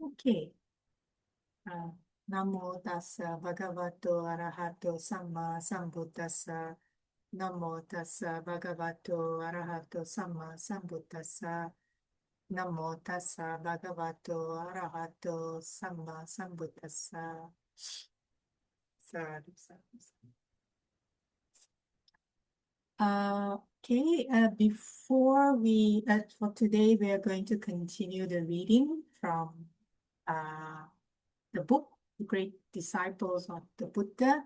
Okay. Namo tassa bhagavato arahato samma sambuddhassa. Namo tassa bhagavato arahato samma sambuddhassa. Namo tassa bhagavato arahato samma sambuddhassa. Sadhu, sadhu, sadhu. Okay, before for today, we are going to continue the reading from the book, The Great Disciples of the Buddha,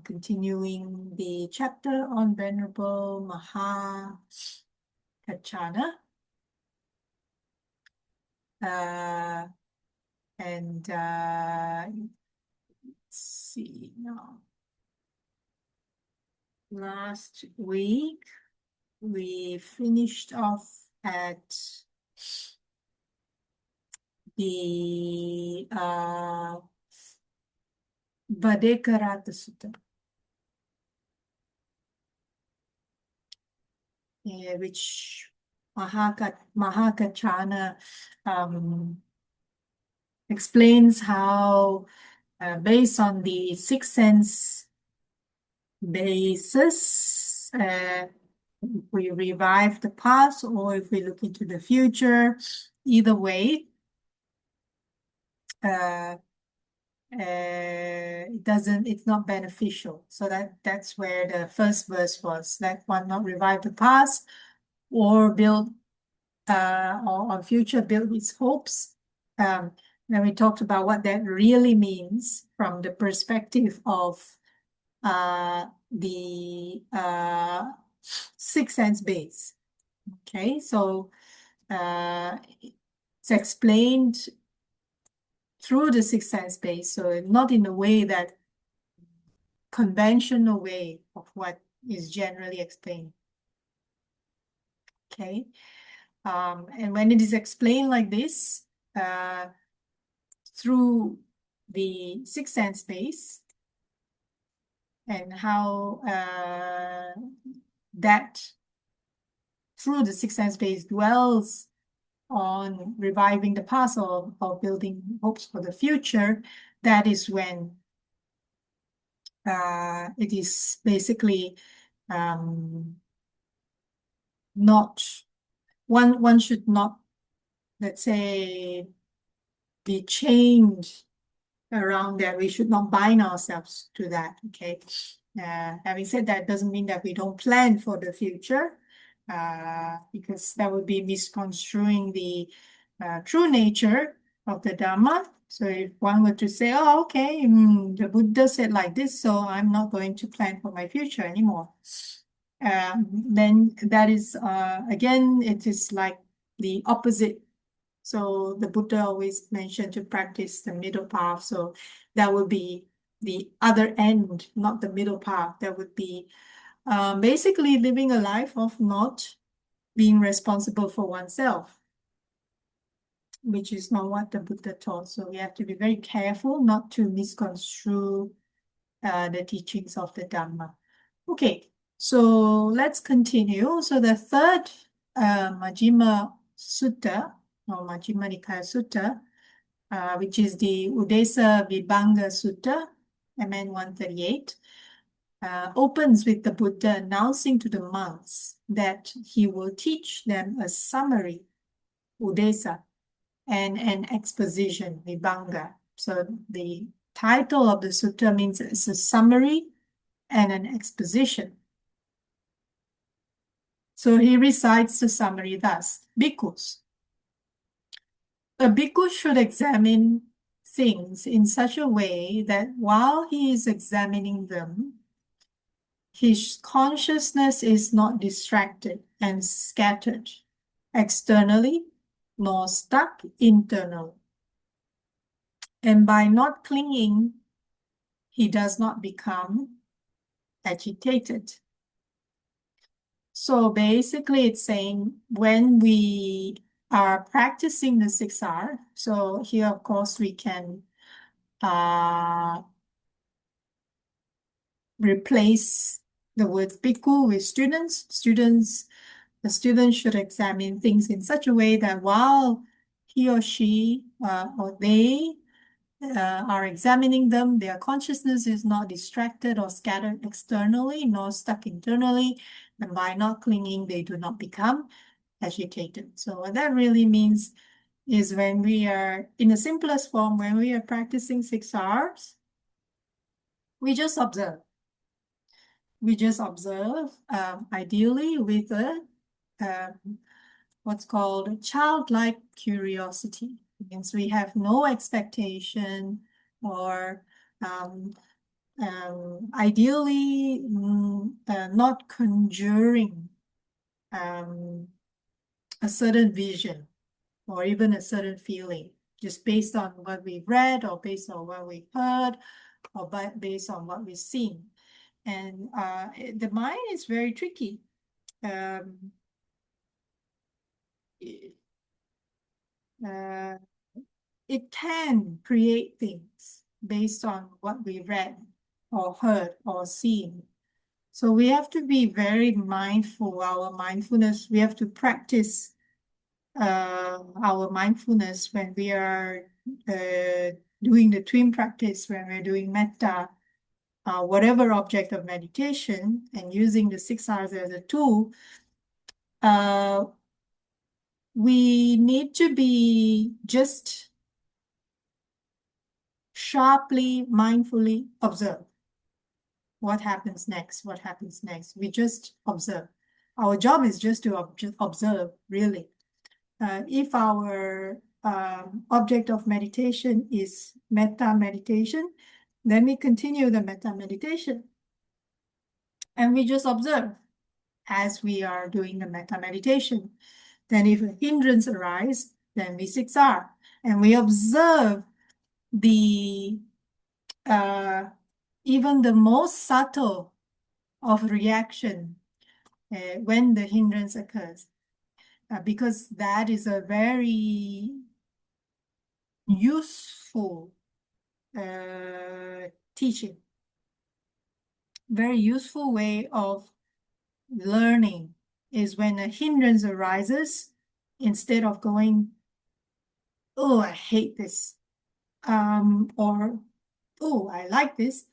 continuing the chapter on Venerable Mahākaccāna. Let's see now. Last week, we finished off at the Vadekarata Sutta, which Mahākaccāna explains how, based on the sixth sense basis, if we revive the past or if we look into the future, either way, it's not beneficial. So that's where the first verse was. Let one not revive the past or build or on future build its hopes. Then we talked about what that really means from the perspective of the sixth sense base. Okay, so it's explained through the sixth sense base, so not in a way that conventional way of what is generally explained. Okay, and when it is explained like this, through the sixth sense base, and how that through the sixth sense base dwells on reviving the past or building hopes for the future, that is when it is basically not, one should not, let's say, be chained around that. We should not bind ourselves to that, okay? Having said that, doesn't mean that we don't plan for the future, because that would be misconstruing the true nature of the Dhamma. So if one were to say, oh, okay, the Buddha said like this, so I'm not going to plan for my future anymore. Then that is, again, it is like the opposite. So the Buddha always mentioned to practice the middle path. So that would be the other end, not the middle path. That would be basically living a life of not being responsible for oneself, which is not what the Buddha taught. So we have to be very careful not to misconstrue the teachings of the Dhamma. Okay, so let's continue. So the third Majjhima Sutta, or Majjhima Nikaya Sutta, which is the Udesa Vibhanga Sutta, MN 138, opens with the Buddha announcing to the monks that he will teach them a summary, Udesa, and an exposition, Vibhanga. So the title of the sutta means it's a summary and an exposition. So he recites the summary thus: Bhikkhus. A bhikkhu should examine things in such a way that while he is examining them, his consciousness is not distracted and scattered externally, nor stuck internally. And by not clinging, he does not become agitated. So basically it's saying when we are practicing the 6R, so here of course we can replace the word bhikkhu with students. Students the student should examine things in such a way that while he or she or they are examining them, their consciousness is not distracted or scattered externally, nor stuck internally, and by not clinging, they do not become agitated. So what that really means is when we are, in the simplest form, when we are practicing 6 hours, we just observe. We just observe, ideally with a what's called childlike curiosity. It means we have no expectation or ideally not conjuring a certain vision or even a certain feeling, just based on what we've read or based on what we've heard or based on what we've seen. And the mind is very tricky. It can create things based on what we read or heard or seen. So we have to be very mindful, our mindfulness. We have to practice our mindfulness when we are doing the twin practice, when we're doing metta, whatever object of meditation, and using the 6 hours as a tool. We need to be just sharply, mindfully observe. What happens next? What happens next? We just observe. Our job is just to observe, really. If our object of meditation is metta meditation, then we continue the metta meditation. And we just observe as we are doing the metta meditation. Then if a hindrance arises, then we 6R. And we observe the even the most subtle of reaction when the hindrance occurs, because that is a very useful teaching, very useful way of learning is when a hindrance arises, instead of going, oh, I hate this, or oh, I like this.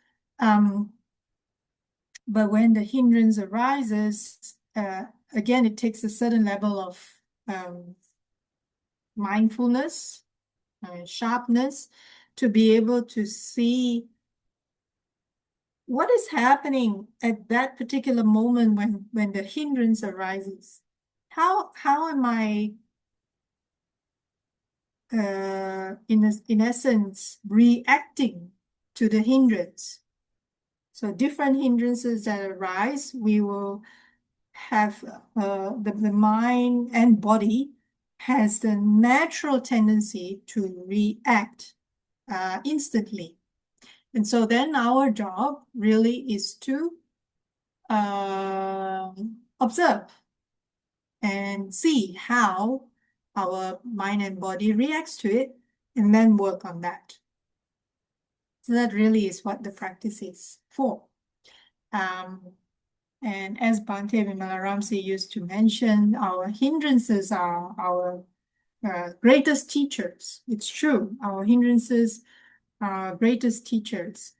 But when the hindrance arises, again, it takes a certain level of mindfulness, sharpness, to be able to see what is happening at that particular moment when the hindrance arises. How am I, in essence, reacting to the hindrance? So different hindrances that arise, we will have the mind and body has the natural tendency to react instantly. And so then our job really is to observe and see how our mind and body reacts to it, and then work on that. So that really is what the practice is for. And as Bhante Vimalaramsi used to mention, our hindrances are our greatest teachers. It's true. Our hindrances are greatest teachers.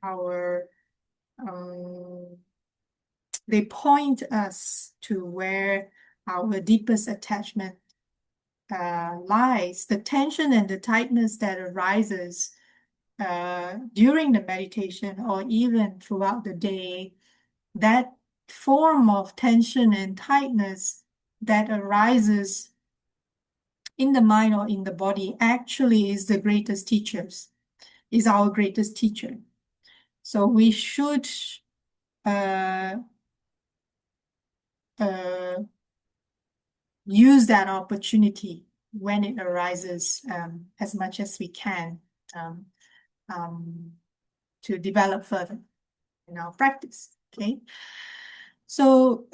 They point us to where our deepest attachment lies. The tension and the tightness that arises during the meditation or even throughout the day, that form of tension and tightness that arises in the mind or in the body actually is the greatest teachers, is our greatest teacher. So we should use that opportunity when it arises as much as we can to develop further in our practice. Okay, so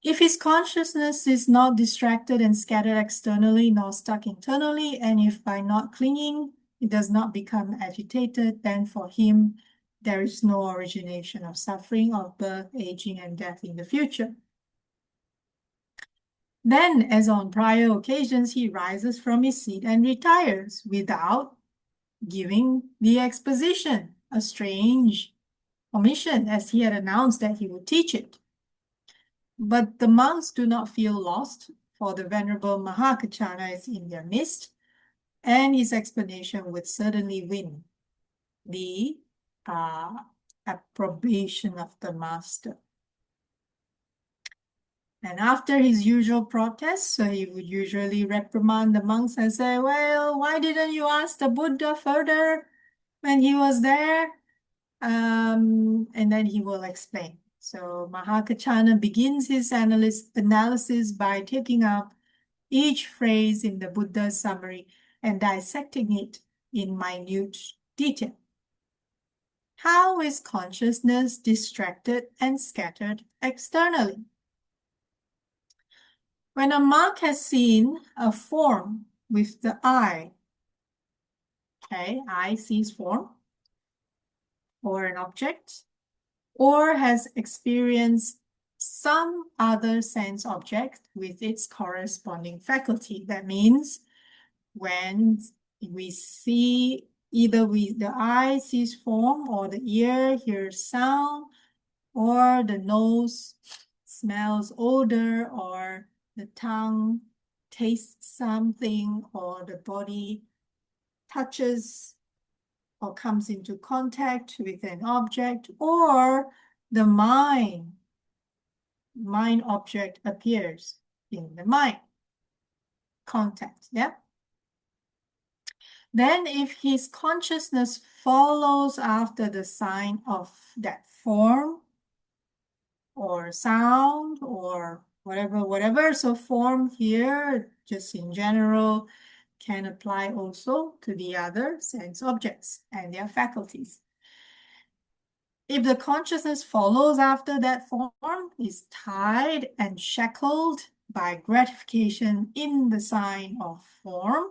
if his consciousness is not distracted and scattered externally nor stuck internally, and if by not clinging it does not become agitated, then for him there is no origination of suffering, of birth, aging, and death in the future. Then, as on prior occasions, he rises from his seat and retires without giving the exposition, a strange omission, as he had announced that he would teach it. But the monks do not feel lost, for the Venerable Mahākaccāna is in their midst, and his explanation would certainly win the approbation of the master. And after his usual protests, so he would usually reprimand the monks and say, well, why didn't you ask the Buddha further when he was there? And then he will explain. So Mahākaccāna begins his analysis by taking up each phrase in the Buddha's summary and dissecting it in minute detail. How is consciousness distracted and scattered externally? When a monk has seen a form with the eye, okay, eye sees form or an object, or has experienced some other sense object with its corresponding faculty. That means when we see, either the eye sees form, or the ear hears sound, or the nose smells odor, or the tongue tastes something, or the body touches or comes into contact with an object, or the mind object appears in the mind contact, yeah? Then if his consciousness follows after the sign of that form or sound or whatever, so form here, just in general, can apply also to the other sense objects and their faculties. If the consciousness follows after that form, is tied and shackled by gratification in the sign of form,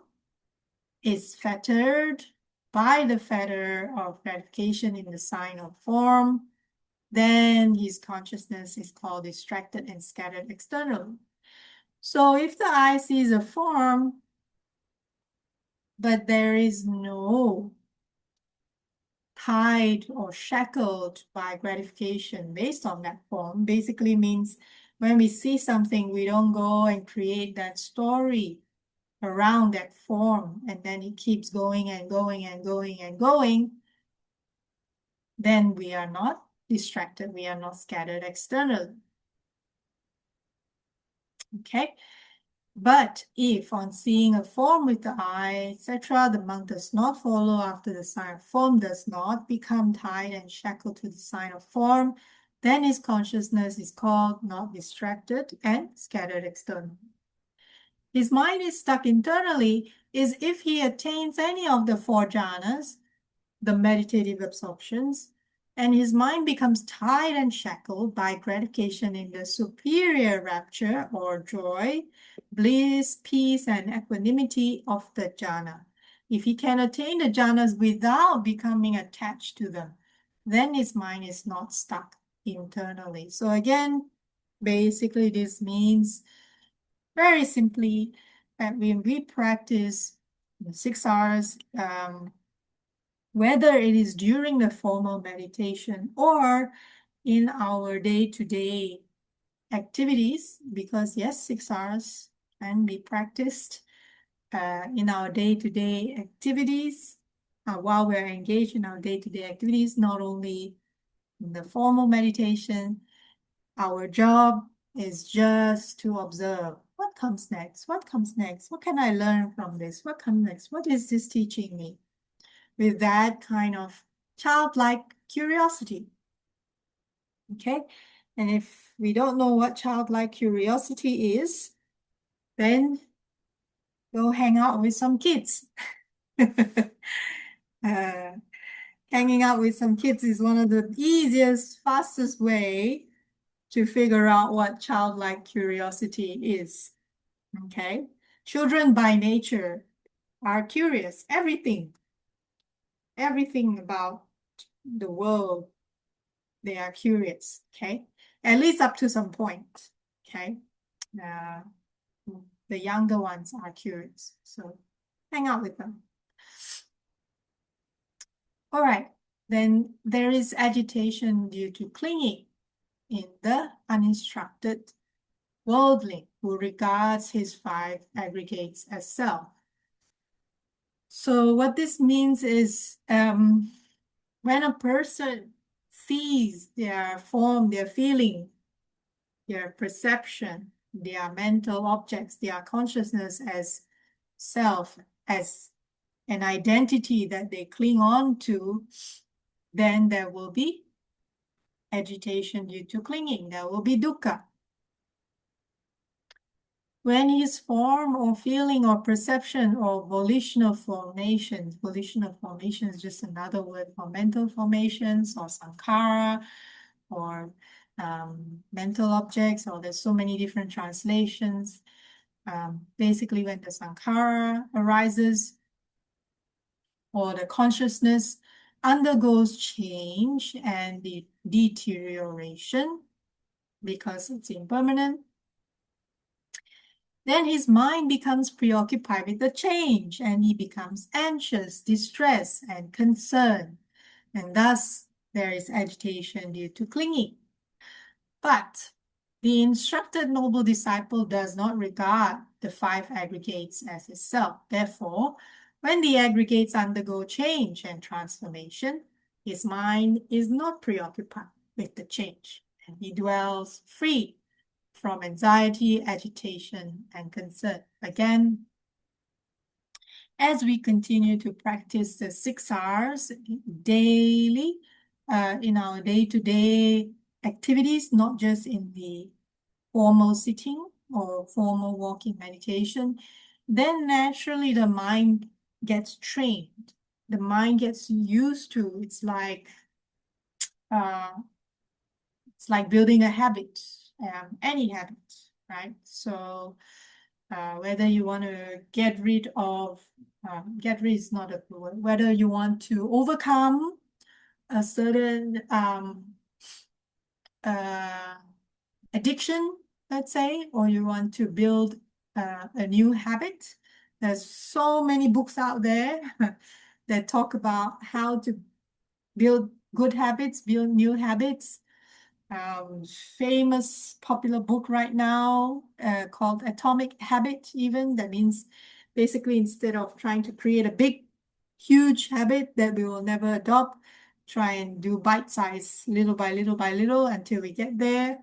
is fettered by the fetter of gratification in the sign of form, then his consciousness is called distracted and scattered externally. So if the eye sees a form, but there is no tied or shackled by gratification based on that form, basically means when we see something, we don't go and create that story around that form, and then it keeps going and going and going and going, then we are not distracted, we are not scattered externally. Okay? But if on seeing a form with the eye, etc., the monk does not follow after the sign of form, does not become tied and shackled to the sign of form, then his consciousness is called not distracted and scattered externally. His mind is stuck internally is if he attains any of the 4 jhanas, the meditative absorptions, and his mind becomes tied and shackled by gratification in the superior rapture or joy, bliss, peace, and equanimity of the jhana. If he can attain the jhanas without becoming attached to them, then his mind is not stuck internally. So again, basically this means very simply that when we practice 6 hours, whether it is during the formal meditation or in our day-to-day activities, because yes, 6 hours can be practiced in our day-to-day activities while we're engaged in our day-to-day activities, not only in the formal meditation. Our job is just to observe what comes next, what comes next, what can I learn from this, what comes next, what is this teaching me? With that kind of childlike curiosity. Okay, and if we don't know what childlike curiosity is, then go hang out with some kids. Hanging out with some kids is one of the easiest, fastest way to figure out what childlike curiosity is. Okay, children by nature are curious. Everything about the world, they are curious. Okay, at least up to some point. Okay, The younger ones are curious, so hang out with them. All right, then there is agitation due to clinging in the uninstructed worldling who regards his 5 aggregates as self. So what this means is when a person sees their form, their feeling, their perception, their mental objects, their consciousness as self, as an identity that they cling on to, then there will be agitation due to clinging. There will be dukkha. When his form or feeling or perception or volitional formations is just another word for mental formations or sankhara or mental objects, or there's so many different translations. Basically, when the sankhara arises or the consciousness undergoes change and the deterioration because it's impermanent, then his mind becomes preoccupied with the change and he becomes anxious, distressed, and concerned. And thus, there is agitation due to clinging. But the instructed noble disciple does not regard the 5 aggregates as his self. Therefore, when the aggregates undergo change and transformation, his mind is not preoccupied with the change, and he dwells free from anxiety, agitation, and concern. Again, as we continue to practice the 6 R's daily in our day-to-day activities, not just in the formal sitting or formal walking meditation, then naturally the mind gets trained. The mind gets used to, it's like building a habit, any habit, right? So whether you want to get rid is not a good word, whether you want to overcome a certain addiction, let's say, or you want to build a new habit. There's so many books out there that talk about how to build good habits, build new habits. Famous popular book right now called Atomic Habit, even. That means basically instead of trying to create a big, huge habit that we will never adopt, try and do bite size little by little by little until we get there.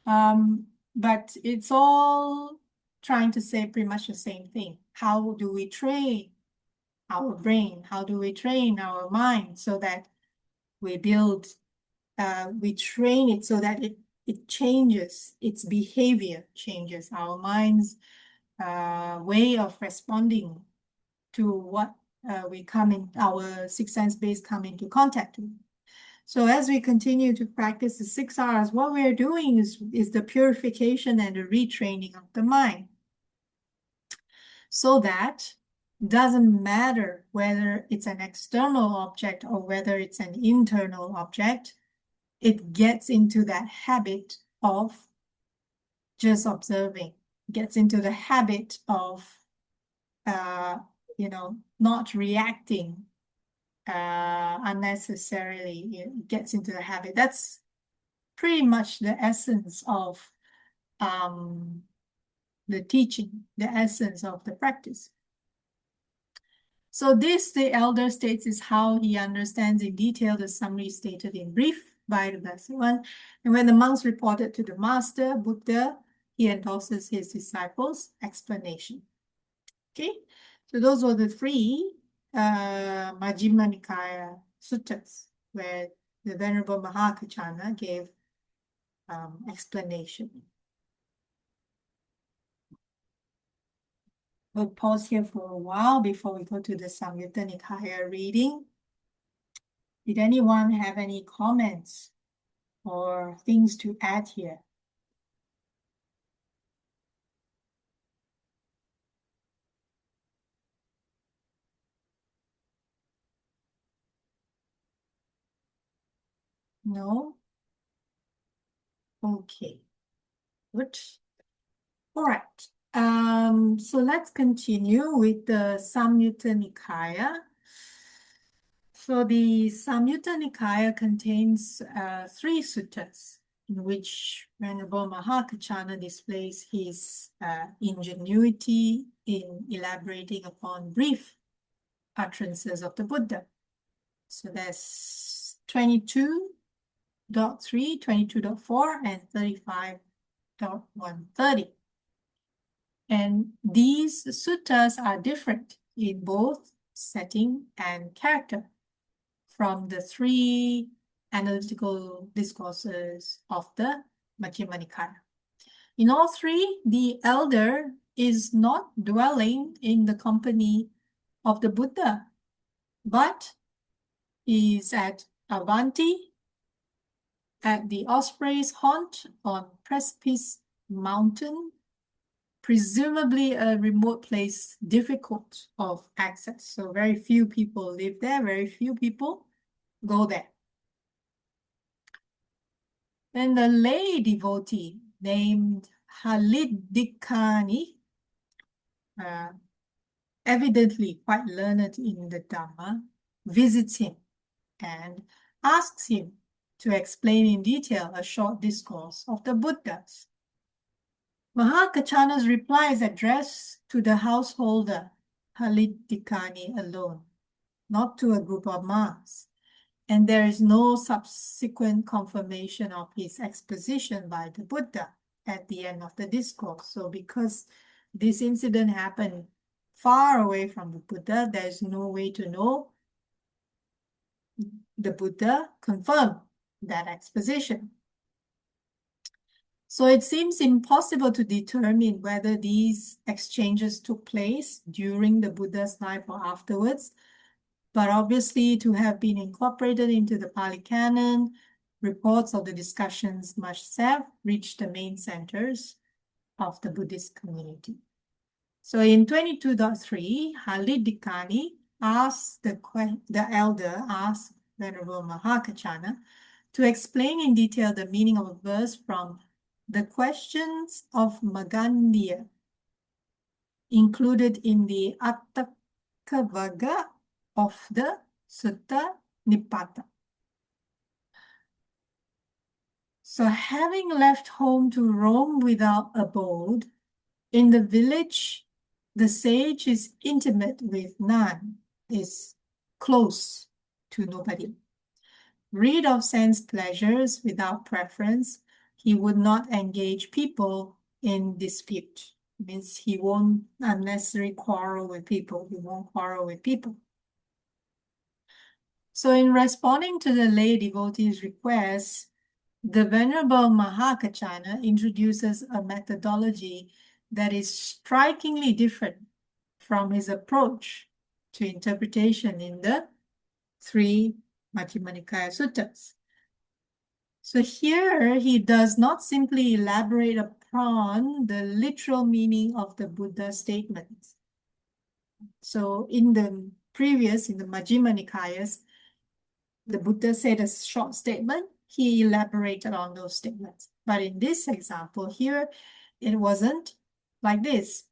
But it's all trying to say pretty much the same thing. How do we train our brain? How do we train our mind so that we build, we train it so that it changes, its behavior changes, our mind's way of responding to what we come in, our 6 sense base come into contact with. So as we continue to practice the 6 R's, what we're doing is the purification and the retraining of the mind. So that doesn't matter whether it's an external object or whether it's an internal object, it gets into that habit of just observing, gets into the habit of, not reacting unnecessarily. It gets into the habit. That's pretty much the essence of the teaching, the essence of the practice. So this, the elder states, is how he understands in detail the summary stated in brief by the Blessed One. And when the monks reported to the master, Buddha, he endorses his disciples' explanation. Okay, so those were the 3 Majjhima Nikaya suttas where the Venerable Mahākaccāna gave explanation. We'll pause here for a while before we go to the Samyutta Nikaya reading. Did anyone have any comments or things to add here? No? Okay, good. All right. So let's continue with the Samyutta Nikaya. So the Samyutta Nikaya contains 3 suttas in which Venerable Mahākaccāna displays his ingenuity in elaborating upon brief utterances of the Buddha. So there's 22.3, 22.4, and 35.130. And these suttas are different in both setting and character from the 3 analytical discourses of the Majjhima Nikaya. In all 3, the elder is not dwelling in the company of the Buddha, but is at Avanti, at the Osprey's haunt on Precipice Mountain, presumably a remote place difficult of access. So very few people live there, very few people go there. Then the lay devotee named Halidikani, evidently quite learned in the Dhamma, visits him and asks him to explain in detail a short discourse of the Buddhas. Mahākaccāna's reply is addressed to the householder, Halidikani alone, not to a group of monks, and there is no subsequent confirmation of his exposition by the Buddha at the end of the discourse. So because this incident happened far away from the Buddha, there is no way to know the Buddha confirmed that exposition. So it seems impossible to determine whether these exchanges took place during the Buddha's life or afterwards, but obviously to have been incorporated into the Pali Canon, reports of the discussions must have reached the main centers of the Buddhist community. So in 22.3, Halidikani asks the elder asks Venerable Mahākaccāna to explain in detail the meaning of a verse from the Questions of Magandhya, included in the Atthakavagga of the Sutta Nipata. So having left home to roam without abode, in the village, the sage is intimate with none, is close to nobody. Rid of sense pleasures without preference, he would not engage people in dispute. It means he won't unnecessarily quarrel with people. He won't quarrel with people. So in responding to the lay devotee's request, the Venerable Mahākaccāna introduces a methodology that is strikingly different from his approach to interpretation in the 3 Majjhima Nikaya suttas. So here he does not simply elaborate upon the literal meaning of the Buddha statements. So in the Majjhima Nikayas, the Buddha said a short statement, he elaborated on those statements. But in this example here, it wasn't like this.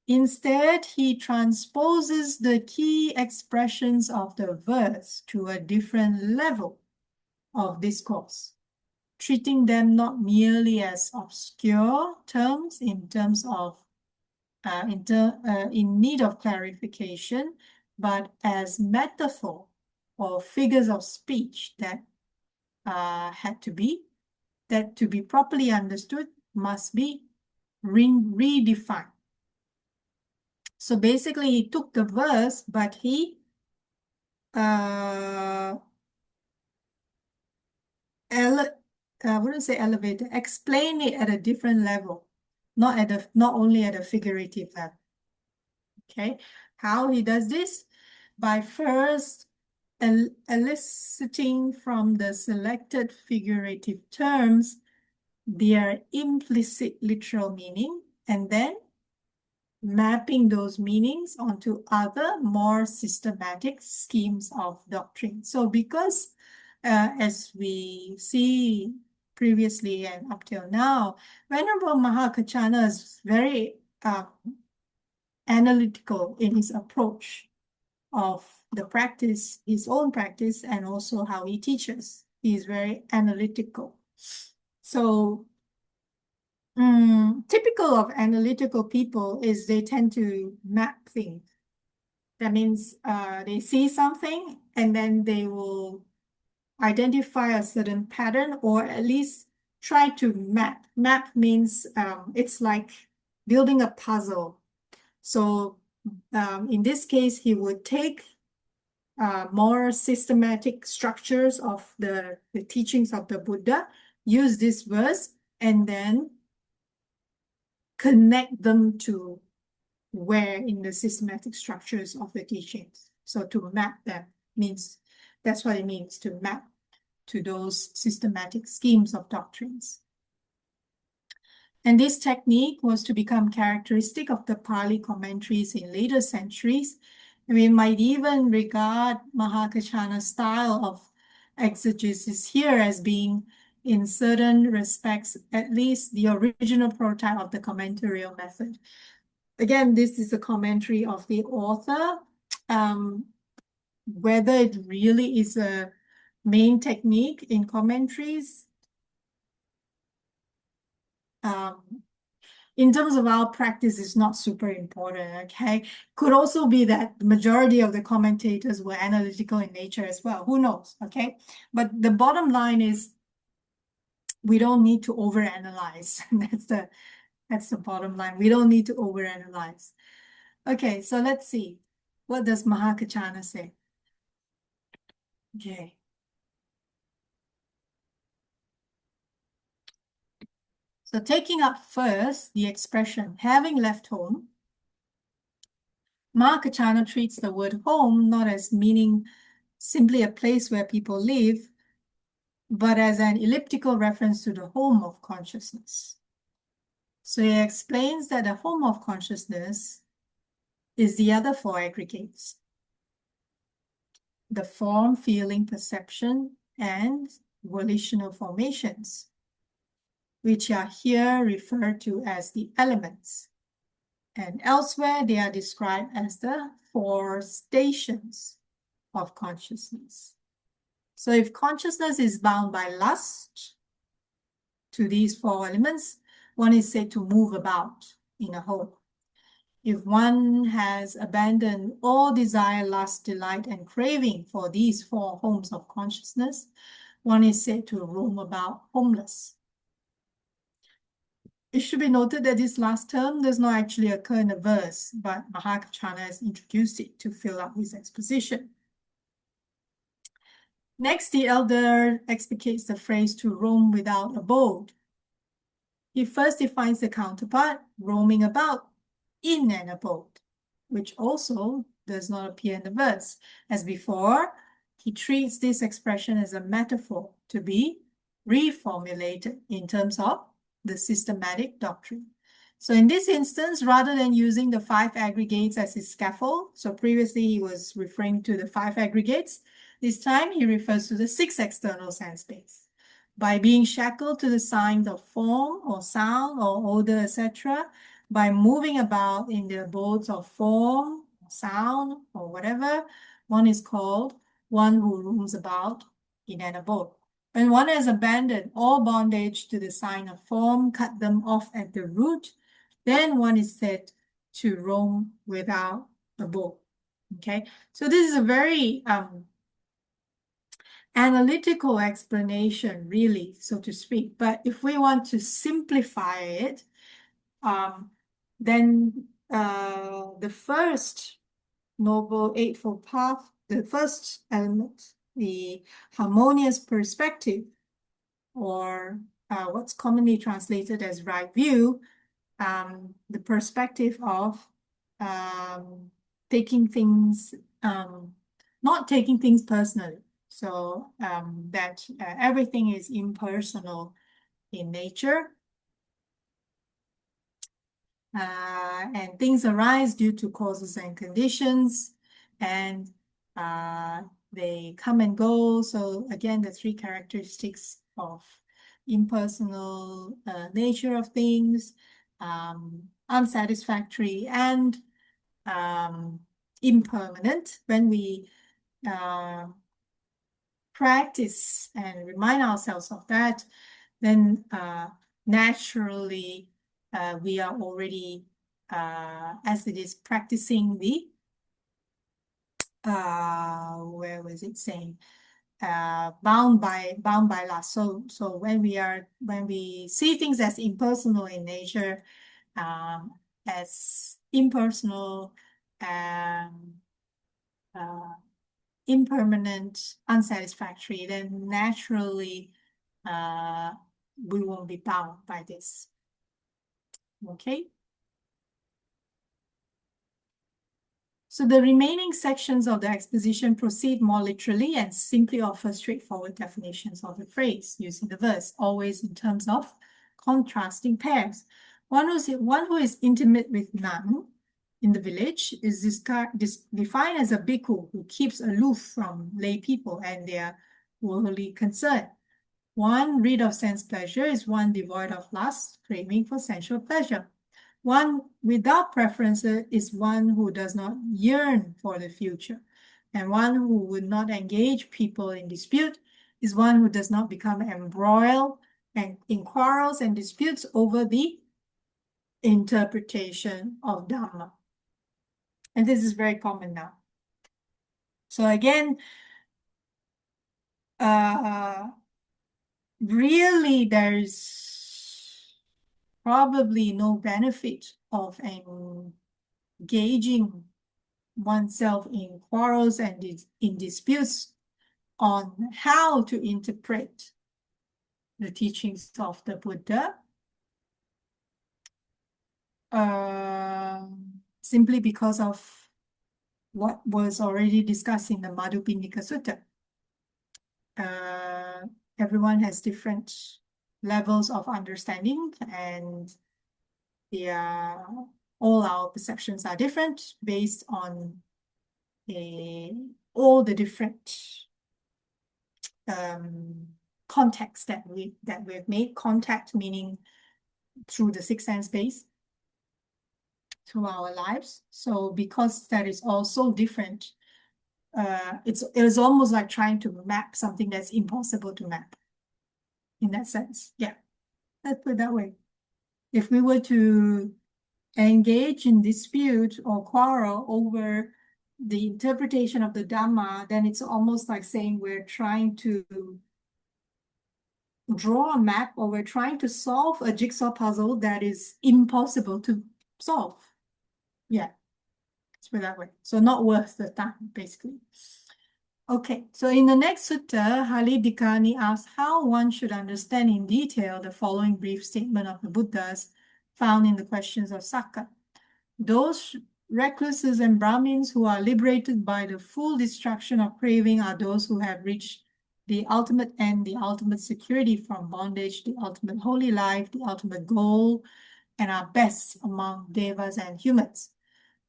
Instead, he transposes the key expressions of the verse to a different level of discourse, treating them not merely as obscure terms in terms of in need of clarification, but as metaphor or figures of speech that to be properly understood must be redefined. So basically, he took the verse, but he explain it at a different level, not only at a figurative level. Okay, how he does this? By first eliciting from the selected figurative terms their implicit literal meaning, and then mapping those meanings onto other more systematic schemes of doctrine. So because as we see previously and up till now, Venerable Mahākaccāna is very analytical in his approach of the practice, his own practice, and also how he teaches. He is very analytical. So typical of analytical people is they tend to map things. That means they see something and then they will identify a certain pattern, or at least try to map. Map means it's like building a puzzle. So in this case, he would take more systematic structures of the teachings of the Buddha, use this verse, and then connect them to where in the systematic structures of the teachings. So to map them means, that's what it means, to map to those systematic schemes of doctrines. And this technique was to become characteristic of the Pali commentaries in later centuries. We might even regard Mahākaccāna's style of exegesis here as being, in certain respects, at least the original prototype of the commentarial method. Again, this is a commentary of the author. Whether it really is a main technique in commentaries, in terms of our practice, is not super important, okay? Could also be that the majority of the commentators were analytical in nature as well. Who knows, okay? But the bottom line is we don't need to overanalyze. That's the bottom line. We don't need to overanalyze. Okay, so let's see. What does Mahākaccāna say? Okay. So taking up first the expression, having left home, Mahākaccāna treats the word home not as meaning simply a place where people live, but as an elliptical reference to the home of consciousness. So he explains that the home of consciousness is the other four aggregates: the form, feeling, perception, and volitional formations, which are here referred to as the elements. And elsewhere, they are described as the four stations of consciousness. So if consciousness is bound by lust to these four elements, one is said to move about in a home. If one has abandoned all desire, lust, delight, and craving for these four homes of consciousness, one is said to roam about homeless. It should be noted that this last term does not actually occur in the verse, but Mahākaccāna has introduced it to fill out his exposition. Next, the elder explicates the phrase to roam without abode. He first defines the counterpart, roaming about in an abode, which also does not appear in the verse. As before, he treats this expression as a metaphor to be reformulated in terms of the systematic doctrine. So in this instance, rather than using the five aggregates as his scaffold, so previously he was referring to the five aggregates, this time he refers to the six external sense space. By being shackled to the signs of form or sound or odor, etc., by moving about in the abodes of form, sound, or whatever, one is called one who roams about in an abode. When one has abandoned all bondage to the sign of form, cut them off at the root, then one is said to roam without abode. Okay, so this is a very analytical explanation, really, so to speak. But if we want to simplify it, then the first Noble Eightfold Path, the first element, the harmonious perspective, or what's commonly translated as right view, the perspective of taking things, not taking things personally. So that everything is impersonal in nature. And things arise due to causes and conditions, and they come and go. So again, the three characteristics of impersonal nature of things, unsatisfactory, and impermanent. When we practice and remind ourselves of that, then naturally we are already, as it is, practicing the, where was it saying? Bound by lust. So when we see things as impersonal in nature, as impersonal, impermanent, unsatisfactory, then naturally we won't be bound by this. Okay. So the remaining sections of the exposition proceed more literally and simply offer straightforward definitions of the phrase using the verse, always in terms of contrasting pairs. One who is intimate with none in the village is defined as a bhikkhu who keeps aloof from lay people and their worldly concern. One rid of sense pleasure is one devoid of lust, craving for sensual pleasure. One without preference is one who does not yearn for the future. And one who would not engage people in dispute is one who does not become embroiled in quarrels and disputes over the interpretation of Dhamma. And this is very common now. So again, really there's probably no benefit of engaging oneself in quarrels and in disputes on how to interpret the teachings of the Buddha, simply because of what was already discussed in the Madhupindika Sutta. Everyone has different levels of understanding, and all our perceptions are different based on all the different contexts that we've made. Contact meaning through the sixth sense base through our lives. So because that is all so different, it is almost like trying to map something that's impossible to map. In that sense, yeah, let's put it that way. If we were to engage in dispute or quarrel over the interpretation of the Dhamma, then it's almost like saying we're trying to draw a map, or we're trying to solve a jigsaw puzzle that is impossible to solve. Yeah, let's put it that way. So not worth the time, basically. Okay, so in the next sutta, Halidikani asks how one should understand in detail the following brief statement of the Buddhas found in the questions of Sakka. Those recluses and Brahmins who are liberated by the full destruction of craving are those who have reached the ultimate end, the ultimate security from bondage, the ultimate holy life, the ultimate goal, and are best among devas and humans.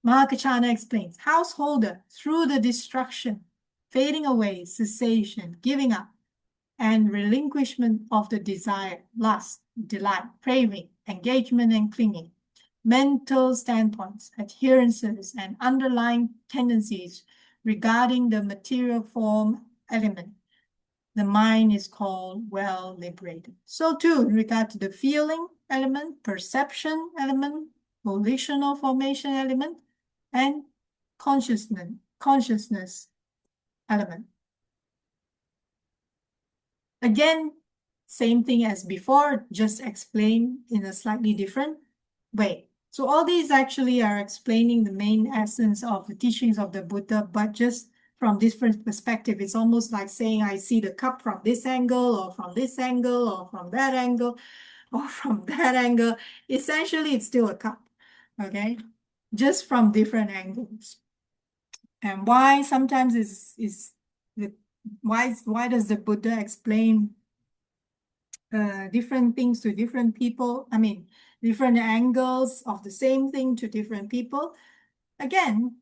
Mahākaccāna explains, householder, through the destruction, fading away, cessation, giving up, and relinquishment of the desire, lust, delight, craving, engagement, and clinging, mental standpoints, adherences, and underlying tendencies regarding the material form element, the mind is called well liberated. So too, in regard to the feeling element, perception element, volitional formation element, and consciousness element. Again, same thing as before, just explained in a slightly different way. So all these actually are explaining the main essence of the teachings of the Buddha, but just from different perspective. It's almost like saying, I see the cup from this angle, or from this angle, or from that angle, or from that angle. Essentially, it's still a cup, okay? Just from different angles. And why sometimes why does the Buddha explain different things to different people? I mean, different angles of the same thing to different people. Again,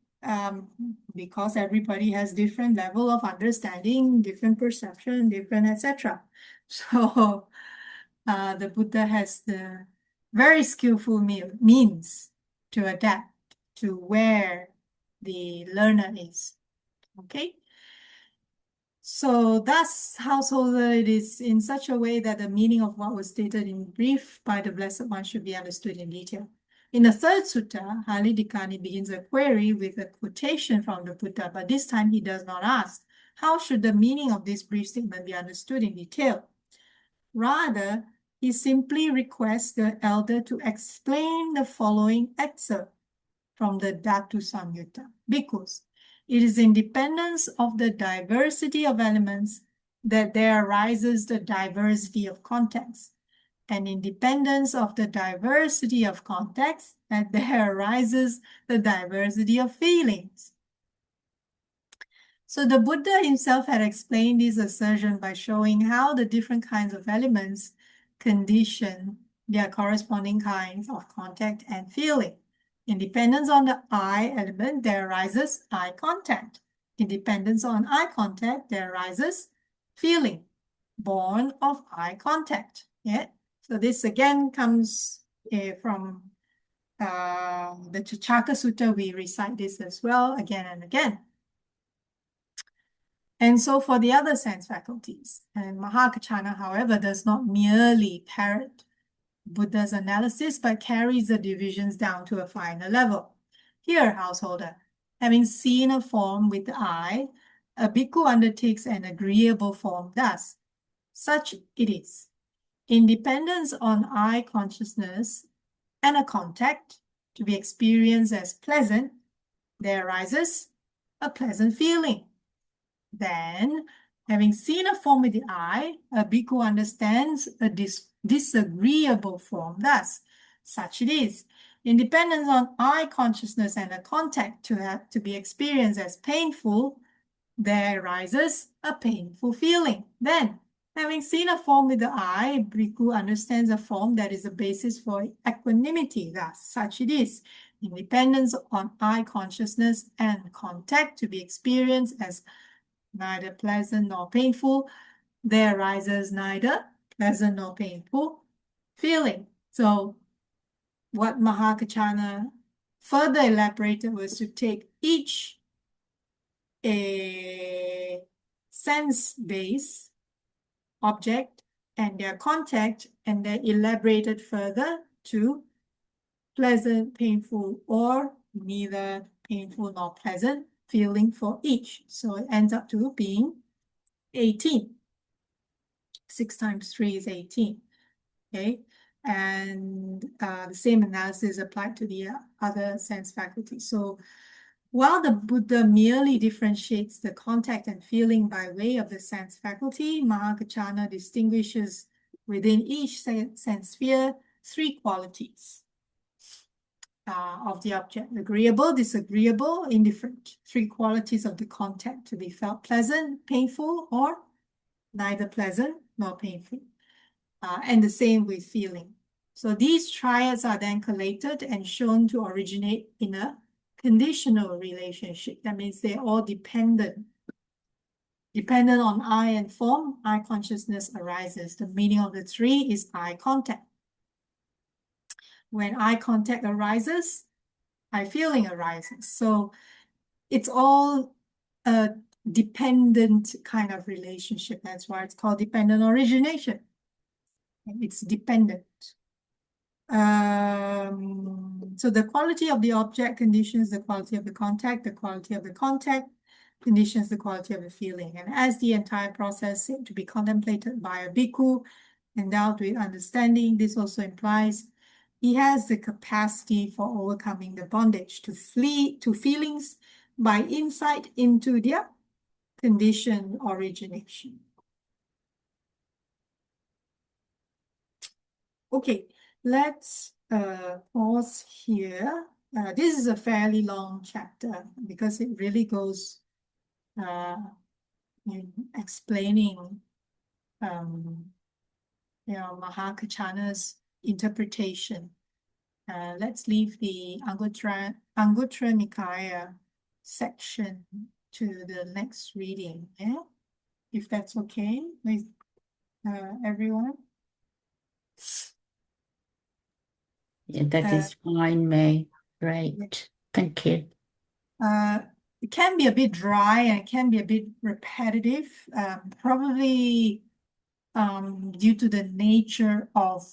because everybody has different level of understanding, different perception, different etc. So the Buddha has the very skillful means to adapt to where the learner is. Okay? So thus, householder, it is in such a way that the meaning of what was stated in brief by the Blessed One should be understood in detail. In the third sutta, Halidikani begins a query with a quotation from the Buddha, but this time he does not ask, how should the meaning of this brief statement be understood in detail? Rather, he simply requests the elder to explain the following excerpt from the Dhatu Samyutta. Bhikkhus, it is in dependence of the diversity of elements that there arises the diversity of contexts, and in dependence of the diversity of contexts that there arises the diversity of feelings. So the Buddha himself had explained this assertion by showing how the different kinds of elements condition their corresponding kinds of contact and feeling. In dependence on the eye element, there arises eye contact. In dependence on eye contact, there arises feeling, born of eye contact. Yeah. So this again comes from the Chachaka Sutta. We recite this as well again and again. And so for the other sense faculties, and Mahākaccāna, however, does not merely parrot Buddha's analysis, but carries the divisions down to a finer level. Here, householder, having seen a form with the eye, a bhikkhu undertakes an agreeable form thus. Such it is. In dependence on eye consciousness and a contact to be experienced as pleasant, there arises a pleasant feeling. Then, having seen a form with the eye, a bhikkhu understands a disagreeable form thus. Such it is. In dependence on eye consciousness and a contact to be experienced as painful, there arises a painful feeling. Then, having seen a form with the eye, bhikkhu understands a form that is the basis for equanimity thus. Such it is. In dependence on eye consciousness and contact to be experienced as neither pleasant nor painful, there arises neither pleasant nor painful feeling. So what Mahākaccāna further elaborated was to take each a sense-based object and their contact, and then elaborated further to pleasant, painful, or neither painful nor pleasant feeling for each. So it ends up to being 18. 6 times 3 is 18. Okay, and the same analysis applied to the other sense faculties. So while the Buddha merely differentiates the contact and feeling by way of the sense faculty, Mahākaccāna distinguishes within each sense sphere 3 qualities of the object: agreeable, disagreeable, indifferent. 3 qualities of the contact to be felt pleasant, painful, or neither pleasant nor painful. And the same with feeling. So these triads are then collated and shown to originate in a conditional relationship. That means they're all dependent. Dependent on eye and form, eye consciousness arises. The meaning of the 3 is eye contact. When eye contact arises, eye feeling arises. So it's all a dependent kind of relationship. That's why it's called dependent origination. It's dependent. So the quality of the object conditions the quality of the contact conditions the quality of the feeling. And as the entire process seems to be contemplated by a bhikkhu endowed with understanding, this also implies he has the capacity for overcoming the bondage to flee to feelings by insight into their conditioned origination. Okay, let's pause here. This is a fairly long chapter because it really goes in explaining Mahākaccāna's interpretation. Let's leave the Anguttara Nikaya section to the next reading, yeah? If that's okay with everyone. Yeah, that is fine, May. Great. Thank you. It can be a bit dry and it can be a bit repetitive, probably due to the nature of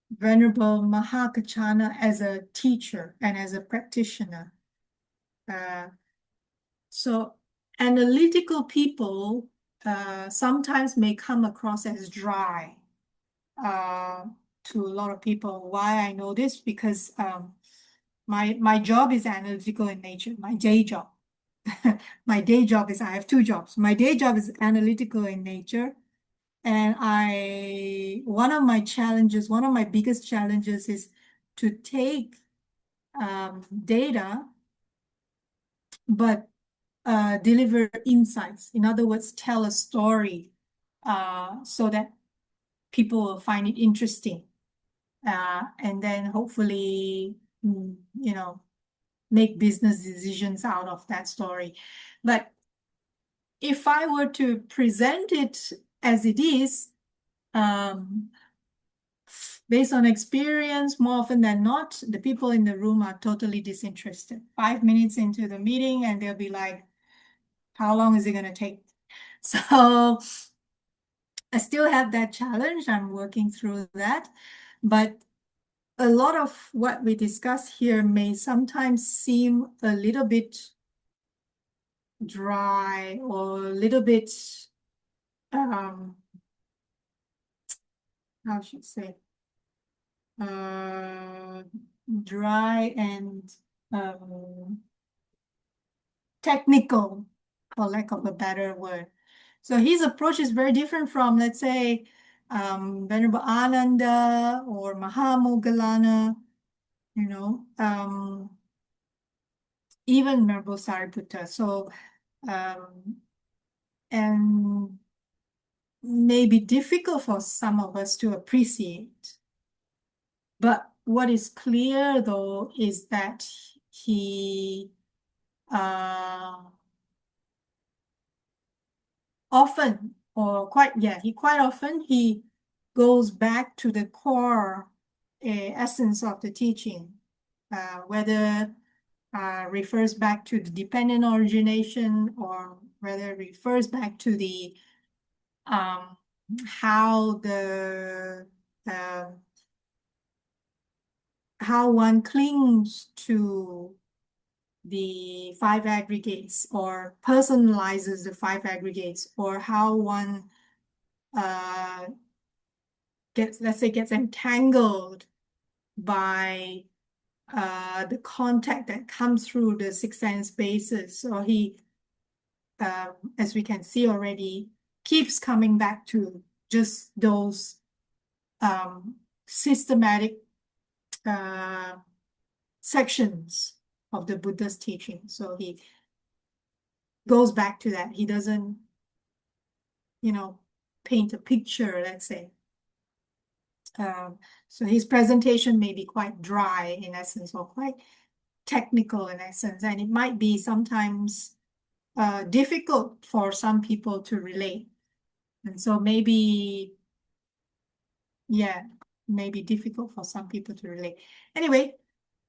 Venerable Mahākaccāna as a teacher and as a practitioner. So analytical people sometimes may come across as dry to a lot of people. Why I know this? Because my job is analytical in nature, my day job. My day job is, I have two jobs. My day job is analytical in nature. And one of my biggest challenges is to take data, but deliver insights. In other words, tell a story so that people will find it interesting. And then hopefully, make business decisions out of that story. But if I were to present it as it is, based on experience, more often than not, the people in the room are totally disinterested. 5 minutes into the meeting and they'll be like, how long is it going to take? So I still have that challenge. I'm working through that. But a lot of what we discuss here may sometimes seem a little bit dry or a little bit, how should I say, dry and technical, for lack of a better word. So his approach is very different from, let's say, Venerable Ananda or Mahamoggallana, even Venerable Sariputta. So, and may be difficult for some of us to appreciate. But what is clear, though, is that he often, or quite often, he goes back to the core essence of the teaching, whether refers back to the dependent origination or whether it refers back to the how one clings to the five aggregates or personalizes the five aggregates, or how one gets entangled by the contact that comes through the six sense bases. So he, as we can see already, keeps coming back to just those systematic sections of the Buddha's teaching. So he goes back to that. He doesn't, paint a picture, let's say. So his presentation may be quite dry in essence, or quite technical in essence, and it might be sometimes difficult for some people to relate. And so maybe difficult for some people to relate. Anyway,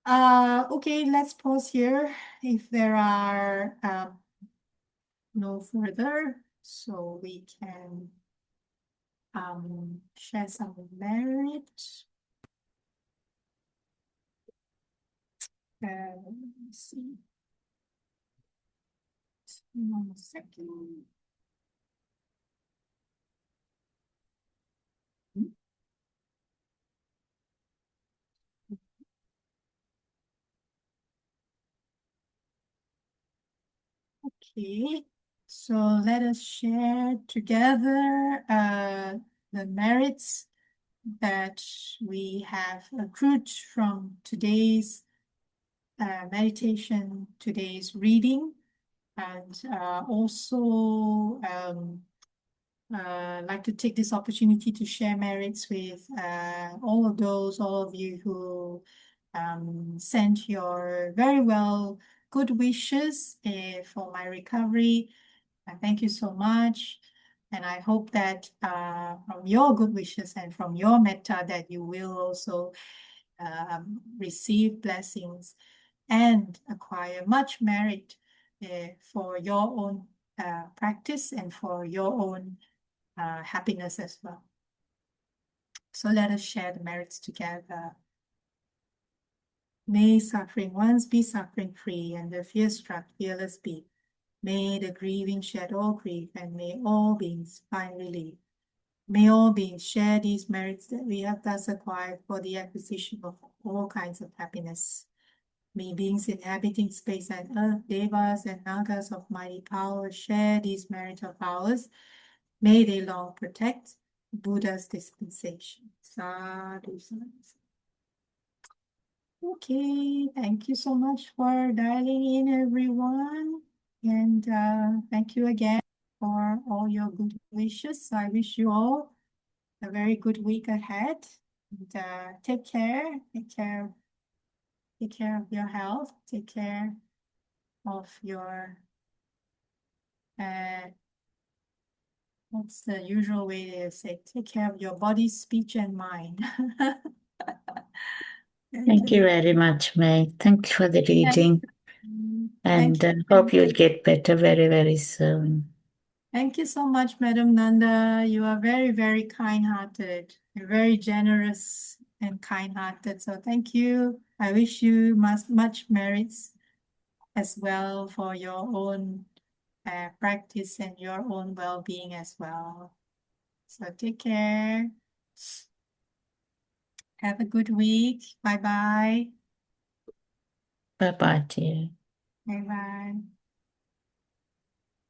okay, let's pause here if there are no further, so we can share some merit. Let's see. One second. Okay, so let us share together the merits that we have accrued from today's meditation, today's reading, and also like to take this opportunity to share merits with all of you who sent your very well good wishes for my recovery. Thank you so much. And I hope that from your good wishes and from your metta that you will also receive blessings and acquire much merit for your own practice and for your own happiness as well. So let us share the merits together. May suffering ones be suffering free and the fear-struck fearless be. May the grieving shed all grief and may all beings find relief. May all beings share these merits that we have thus acquired for the acquisition of all kinds of happiness. May beings inhabiting space and earth, devas and nagas of mighty power share these merits of ours. May they long protect Buddha's dispensation. Sadhu, sadhu. Okay, thank you so much for dialing in, everyone. And thank you again for all your good wishes. I wish you all a very good week ahead. And take care. Take care of your health. Take care of your what's the usual way to say? Take care of your body, speech, and mind. Thank you very much, May. Thank you for the reading. Thank And you. hope you'll get better very, very soon. Thank you so much, Madam Nanda. You are very, very kind-hearted. You're very generous and kind-hearted. So thank you. I wish you much merits as well for your own practice and your own well-being as well. So take care. Have a good week. Bye-bye. Bye-bye, dear. Bye-bye.